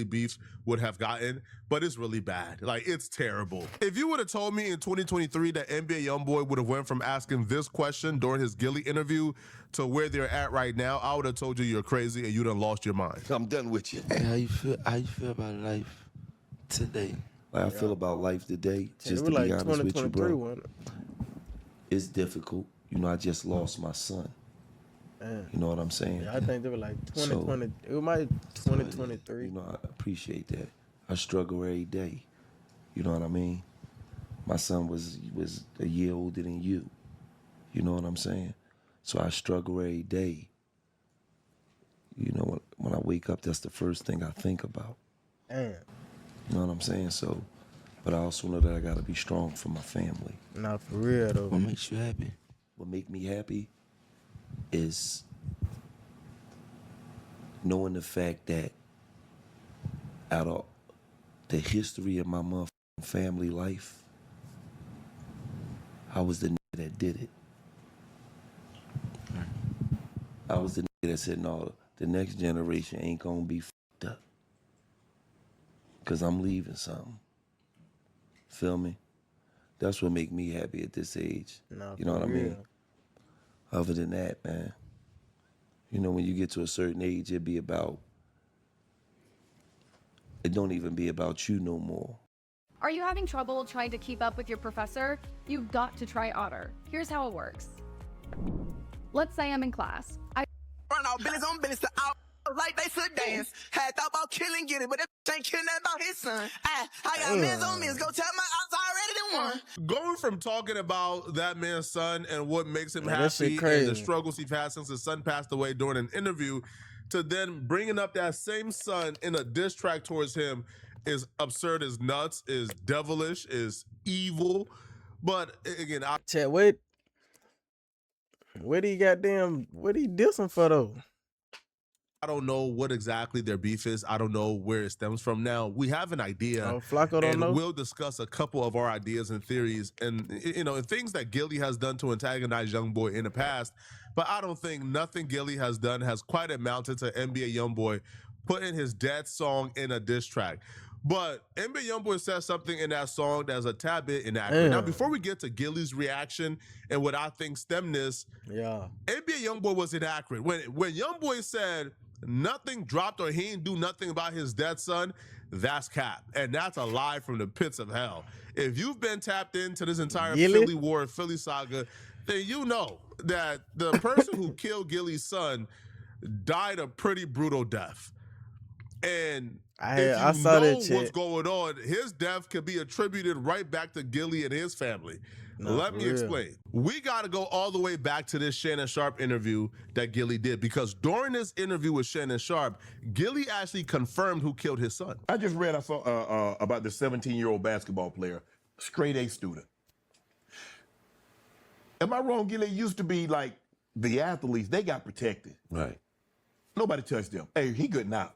beef would have gotten, but it's really bad. Like, it's terrible. If you would have told me in 2023 that NBA Youngboy would have went from asking this question during his Gillie interview to where they're at right now, I would have told you you're crazy and you done lost your mind. I'm done with you. Hey, how you feel about life today? Like I feel about life today, just to be honest with you, bro. It's difficult. You know, I just lost my son. Man. You know what I'm saying? Yeah, I think they were like 2020. It might 2023. You know, I appreciate that. I struggle every day. You know what I mean? My son was a year older than you. You know what I'm saying? So I struggle every day. You know, when I wake up, that's the first thing I think about. Damn. You know what I'm saying? So, but I also know that I gotta be strong for my family. Nah, for real though. What makes you happy? What make me happy is knowing the fact that out of the history of my motherfucking family life, I was the nigga that did it. I was the nigga that said, no, the next generation ain't gonna be fucked up. Cause I'm leaving something. Feel me? That's what make me happy at this age. Nah, you know what I mean? Other than that, man, you know, when you get to a certain age, it don't even be about you no more. Are you having trouble trying to keep up with your professor? You've got to try Otter. Here's how it works. Let's say I'm in class. Run out business on business to out like they should dance. Had thought about killing Gillie, but that ain't killing about his son. I got men's on men's. Go tell my ops I already done won. Going from talking about that man's son and what makes him happy and the struggles he's had since his son passed away during an interview to then bringing up that same son in a diss track towards him is absurd, is nuts, is devilish, is evil. But again, Chad, what he dissing for though? I don't know what exactly their beef is. I don't know where it stems from. Now, we have an idea. Flacco don't know? We'll discuss a couple of our ideas and theories and, you know, and things that Gillie has done to antagonize Youngboy in the past. But I don't think nothing Gillie has done has quite amounted to NBA Youngboy putting his dad's song in a diss track. But NBA Youngboy says something in that song that's a tad bit inaccurate. Now, before we get to Gillie's reaction and what I think stemmed this, NBA Youngboy was inaccurate. When Youngboy said nothing dropped or he didn't do nothing about his dead son, that's cap. And that's a lie from the pits of hell. If you've been tapped into this entire Philly war, Philly saga, then you know that the person who killed Gillie's son died a pretty brutal death. And I saw that what's going on, his death could be attributed right back to Gillie and his family. Let me explain. We got to go all the way back to this Shannon Sharpe interview that Gillie did, because during this interview with Shannon Sharpe, Gillie actually confirmed who killed his son. I saw about the 17-year-old basketball player, straight A student. Am I wrong, Gillie? It used to be like the athletes, they got protected. Right. Nobody touched them. Hey, he good now.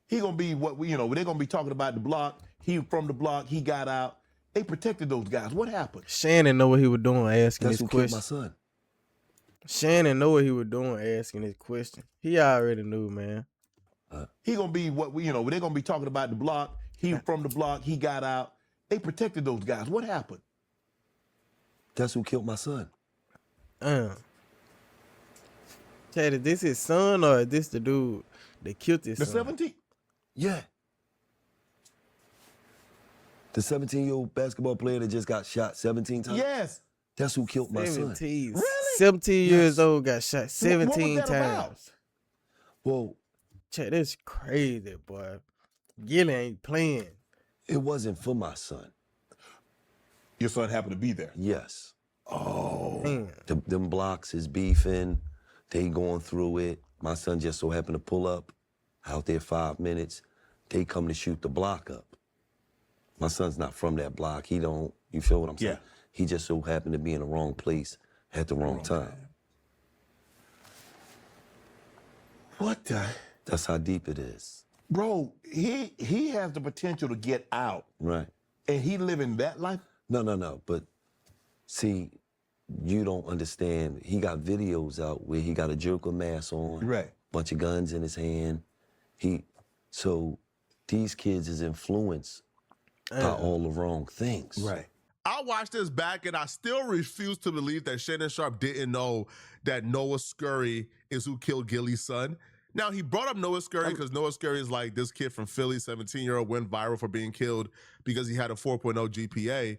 He gonna be what we, they're gonna be talking about the block. He from the block, he got out. They protected those guys. What happened? Shannon know what he was doing asking That's this who killed question. my son. Shannon know what he was doing asking this question. He already knew, man. He gonna be what we, they're gonna be talking about the block. He from the block, he got out. They protected those guys. What happened? That's who killed my son. Chad, is this his son or is this the dude that killed his son? The 17? Yeah. The 17-year-old basketball player that just got shot 17 times? Yes. That's who killed my son. Really? 17 years old, got shot 17 what was that times. about? Well, Chad, that's crazy, boy. Gillie ain't playing. it wasn't for my son. Your son happened to be there. Yes. Oh. Damn. Them blocks is beefing. They going through it. My son just so happened to pull up out there 5 minutes. They come to shoot the block up. My son's not from that block. He don't, you feel what I'm saying? Yeah. He just so happened to be in the wrong place at the wrong time. What the? That's how deep it is. Bro, he has the potential to get out. Right. And he living that life? No. But see, you don't understand. He got videos out where he got a jerk mask on. Right. Bunch of guns in his hand. So these kids is influenced by all the wrong things. Right. I watched this back and I still refuse to believe that Shannon Sharp didn't know that Noah Scurry is who killed Gillie's son. Now, he brought up Noah Scurry because Noah Scurry is like this kid from Philly, 17-year-old, went viral for being killed because he had a 4.0 GPA.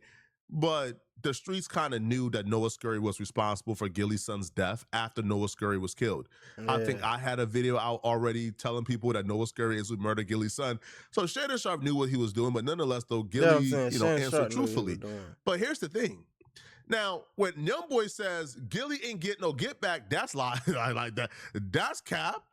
But the streets kind of knew that Noah Scurry was responsible for Gillie's son's death after Noah Scurry was killed. I think I had a video out already telling people that Noah Scurry is who murdered Gillie's son. So Shannon Sharp knew what he was doing, but nonetheless, though, Gillie, answered truthfully. But here's the thing. Now, when Youngboy says Gillie ain't get no get back, that's lie. Like that. That's cap.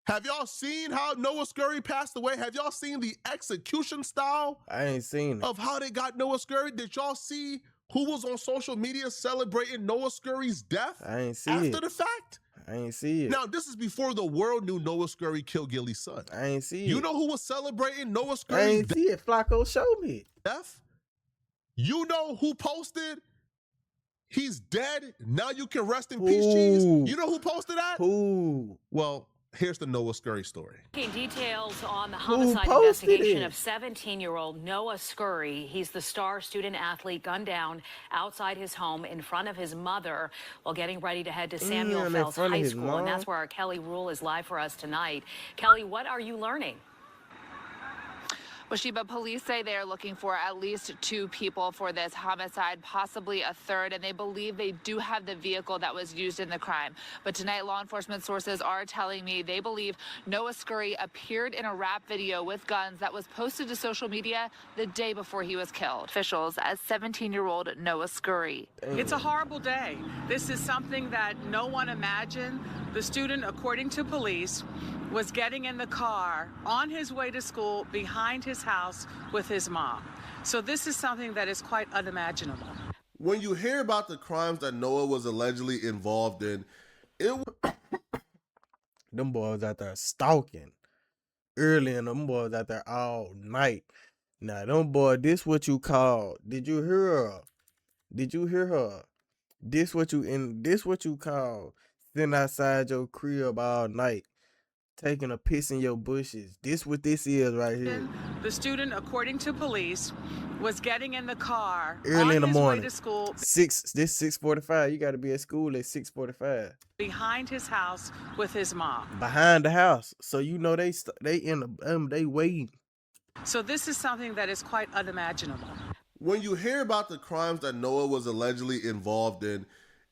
Have y'all seen how Noah Scurry passed away? Have y'all seen the execution style? I ain't seen it. Of how they got Noah Scurry? Did y'all see who was on social media celebrating Noah Scurry's death? I ain't see after it. the fact? I ain't see it. Now, this is before the world knew Noah Scurry killed Gillie's son. I ain't see it. You know who was celebrating Noah I Scurry's ain't see it. Flacco showed me. death? You know who posted? He's dead. Now you can rest in peace, cheese. You know who posted that? Who? Well, here's the Noah Scurry story. Details on the homicide posted investigation it? of 17-year-old Noah Scurry. He's the star student athlete gunned down outside his home in front of his mother while getting ready to head to Samuel in Fells front of High his School. mom? And that's where our Kelly Rule is live for us tonight. Kelly, what are you learning? Well, Sheba, police say they are looking for at least 2 people for this homicide, possibly a third, and they believe they do have the vehicle that was used in the crime. But tonight, law enforcement sources are telling me they believe Noah Scurry appeared in a rap video with guns that was posted to social media the day before he was killed. Officials as 17-year-old Noah Scurry. It's a horrible day. This is something that no one imagined. The student, according to police, was getting in the car on his way to school behind his house with his mom. So this is something that is quite unimaginable. When you hear about the crimes that Noah was allegedly involved in, Them boys out there stalking early, and them boys out there all night. Now, them boys, this what you call. Did you hear her? Did you hear her? This what you call sitting outside your crib all night, taking a piss in your bushes. This what this is right here. The student, according to police, was getting in the car Early in the on his way morning. to school 6:45. You got to be at school at 6:45. behind his house with his mom. Behind the house, so you know they waiting. So this is something that is quite unimaginable. when you hear about the crimes that Noah was allegedly involved in,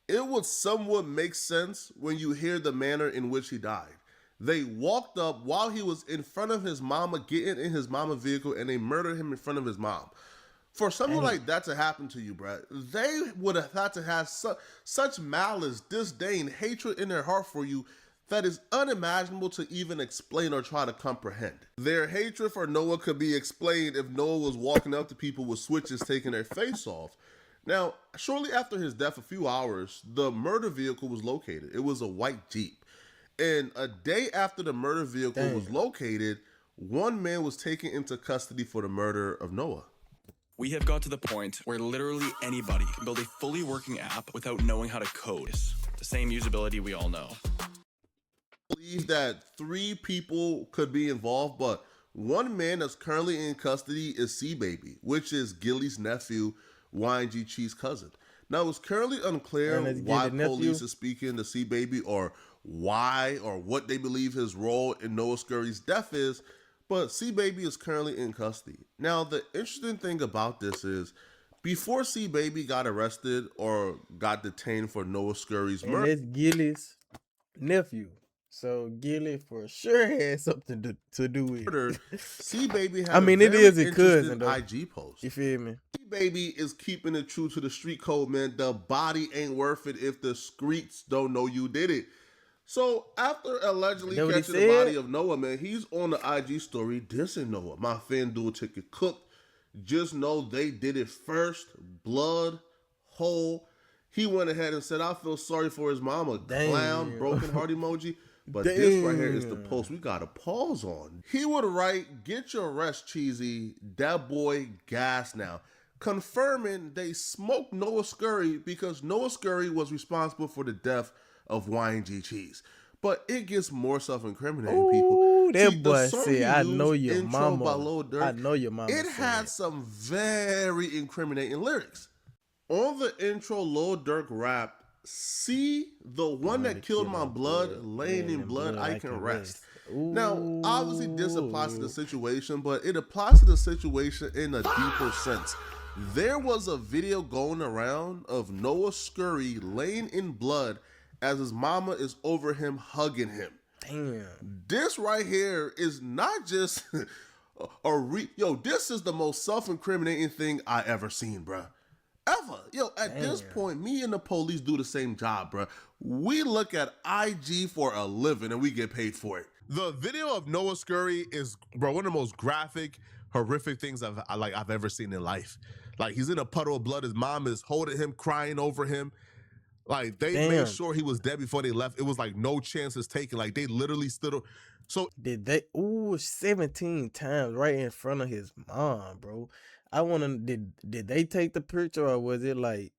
it would somewhat make sense when you hear the manner in which he died. They walked up while he was in front of his mama, getting in his mama vehicle, and they murdered him in front of his mom. For someone like that to happen to you, Brad, they would have had to have such malice, disdain, hatred in their heart for you that is unimaginable to even explain or try to comprehend. Their hatred for Noah could be explained if Noah was walking up to people with switches taking their face off. Now, shortly after his death, a few hours, the murder vehicle was located. It was a white Jeep. And a day after the murder vehicle was located, one man was taken into custody for the murder of Noah. We have got to the point where literally anybody can build a fully working app without knowing how to code. The same usability we all know. I believe that 3 people could be involved, but one man that's currently in custody is C-Baby, which is Gillie's nephew, YG Chee's cousin. Now, it's currently unclear why police is speaking to C-Baby or why or what they believe his role in Noah Scurry's death is, but C-Baby is currently in custody. Now, the interesting thing about this is, before C-Baby got arrested or got detained for Noah Scurry's murder... And it's Gillie's nephew. So Gillie for sure had something to do with it. C-Baby had it is a cousin, though. IG post. You feel me? C-Baby is keeping it true to the street code, man. The body ain't worth it if the streets don't know you did it. So after allegedly catching the body of Noah, man, he's on the IG story dissing Noah. My FanDuel ticket cooked. Just know they did it first. Blood, whole. He went ahead and said, I feel sorry for his mama. Clown, broken heart emoji. But this right here is the post we got to pause on. He would write, get your rest, Cheesy. That boy gas now. Confirming they smoked Noah Scurry because Noah Scurry was responsible for the death of YG Cheese. But it gets more self-incriminating, people. Ooh, See, that the boy song said, he "I used, know your Intro by mama." Lil Durk, I know your mama. it had some very incriminating lyrics. On the intro, Lil Durk rap, "See the one that killed my blood, laying in blood, I can rest." Now, obviously, this applies to the situation, but it applies to the situation in a deeper sense. There was a video going around of Noah Scurry laying in blood as his mama is over him hugging him. Damn. This right here is not just this is the most self-incriminating thing I ever seen, bruh. Ever. At this point, me and the police do the same job, bruh. We look at IG for a living and we get paid for it. The video of Noah Scurry is, bro, one of the most graphic, horrific things I've ever seen in life. Like, he's in a puddle of blood. His mom is holding him, crying over him. Like, they made sure he was dead before they left. It was like no chances taken. Like, they literally stood. So did they? 17 times right in front of his mom, bro. I want to. Did they take the picture, or was it like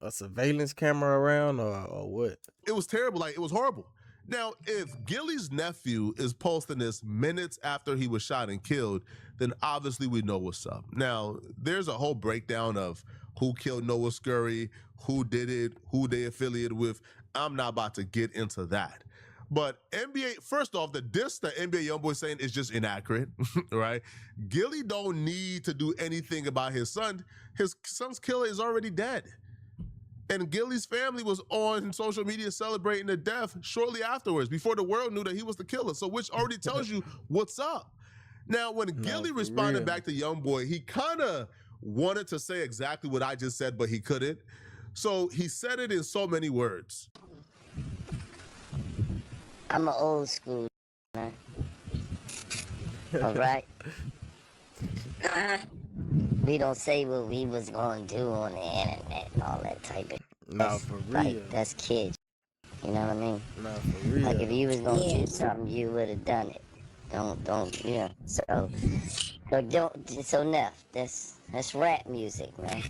a surveillance camera around, or what? It was terrible. Like, it was horrible. Now, if Gillie's nephew is posting this minutes after he was shot and killed, then obviously we know what's up. Now, there's a whole breakdown of who killed Noah Scurry, who did it, who they affiliated with. I'm not about to get into that. But NBA, first off, the diss that NBA Youngboy saying is just inaccurate, right? Gillie don't need to do anything about his son. His son's killer is already dead. And Gillie's family was on social media celebrating the death shortly afterwards, before the world knew that he was the killer. So, which already tells you what's up. Now, when Gillie responded back to Youngboy, he kind of wanted to say exactly what I just said, but he couldn't. So he said it in so many words. I'm an old school man. All right. We don't say what we was going to do on the internet and all that type of. Nah, for real. Like, that's kids. You know what I mean? Nah, for real. Like, if you was gonna do something, you would have done it. Don't, yeah. So Neff, that's rap music, man.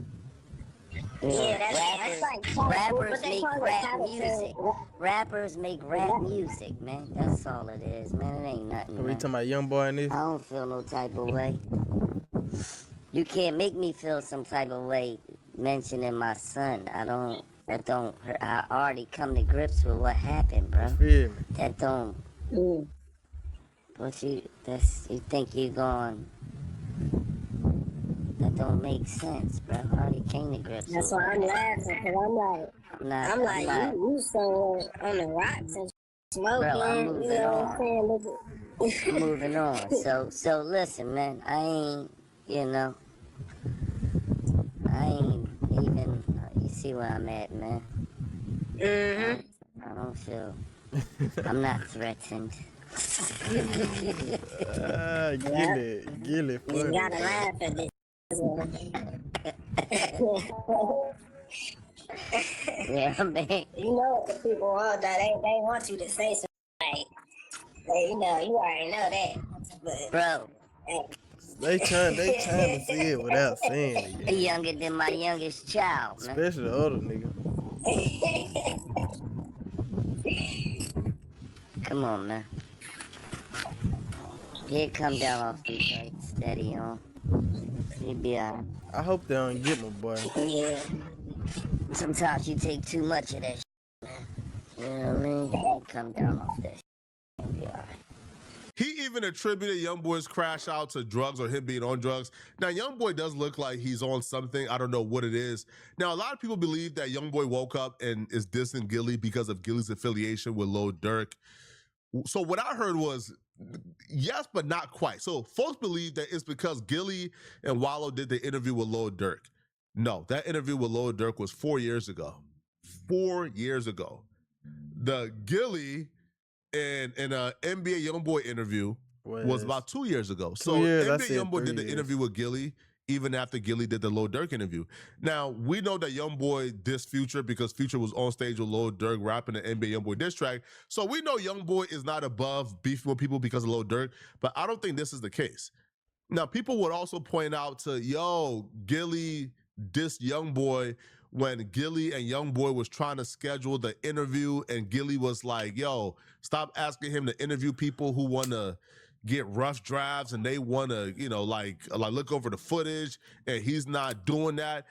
Yeah, that's like rappers make rap music. Rappers make rap music, man. That's all it is, man. It ain't nothing. Are we talking about Youngboy in this? I don't feel no type of way. You can't make me feel some type of way mentioning my son. I already come to grips with what happened, bro. Feel me? That don't. But you think you going? That don't make sense, bro. I already came to grips. That's why I'm laughing, cause I'm like, you somewhere on the rocks and smoking. Bro, I'm moving on. I'm moving on. So listen, man. I ain't even. You see where I'm at, man. I don't feel. I'm not threatened. Gillie, funny. You gotta laugh at this. Yeah, man. You know what the people want, that they want you to say something like, you already know that. But, bro. They trying to see it without saying it. He younger than my youngest child, man. Especially the other nigga. Come on, man. He'll come down off these lights, steady on. He'll be alright. I hope they don't get my boy. Yeah. Sometimes you take too much of that shit, man. You know what I mean? He'll come down off that shit. He'll be alright. He even attributed Youngboy's crash out to drugs or him being on drugs. Now, Youngboy does look like he's on something. I don't know what it is. Now, a lot of people believe that Youngboy woke up and is dissing Gillie because of Gillie's affiliation with Lil Durk. So what I heard was, yes, but not quite. So folks believe that it's because Gillie and Wallow did the interview with Lil Durk. No, that interview with Lil Durk was 4 years ago. 4 years ago. The Gillie and NBA Youngboy interview was about 2 years ago. So NBA Youngboy did the interview with Gillie even after Gillie did the Lil Durk interview. Now, we know that Youngboy dissed Future because Future was on stage with Lil Durk rapping the NBA Youngboy diss track. So we know Youngboy is not above beefing with people because of Lil Durk, but I don't think this is the case. Now, people would also point out to, Gillie dissed Youngboy when Gillie and Youngboy was trying to schedule the interview, and Gillie was like, yo, stop asking him to interview people who want to get rough drafts and they want to, like look over the footage, and he's not doing that.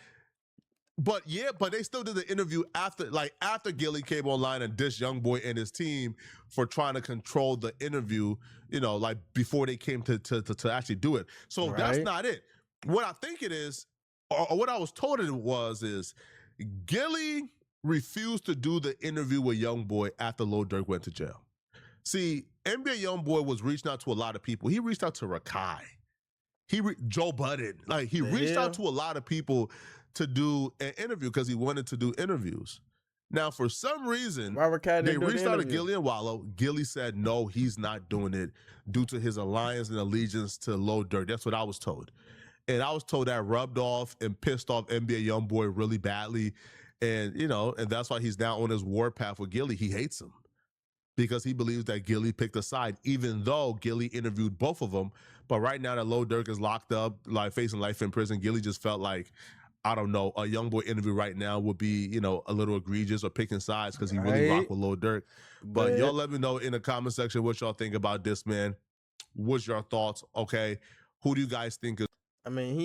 But they still did the interview after Gillie came online and dissed Youngboy and his team for trying to control the interview, like before they came to actually do it. So that's not it. What I think it is, or what I was told it was, is Gillie refused to do the interview with Youngboy after Lil Durk went to jail. See, NBA Youngboy was reaching out to a lot of people. He reached out to Rakai. Joe Budden. Like, he reached out to a lot of people to do an interview because he wanted to do interviews. Now, for some reason, they reached out to Gillie and Wallow. Gillie said, no, he's not doing it due to his alliance and allegiance to Lil Durk. That's what I was told. And I was told that rubbed off and pissed off NBA Youngboy really badly. And, and that's why he's now on his warpath with Gillie. He hates him because he believes that Gillie picked a side, even though Gillie interviewed both of them. But right now that Lil Durk is locked up, like facing life in prison, Gillie just felt like, I don't know, a Youngboy interview right now would be, a little egregious or picking sides because he really rocked with Lil Durk. But y'all let me know in the comment section what y'all think about this, man. What's your thoughts? Okay. Who do you guys think is... I mean,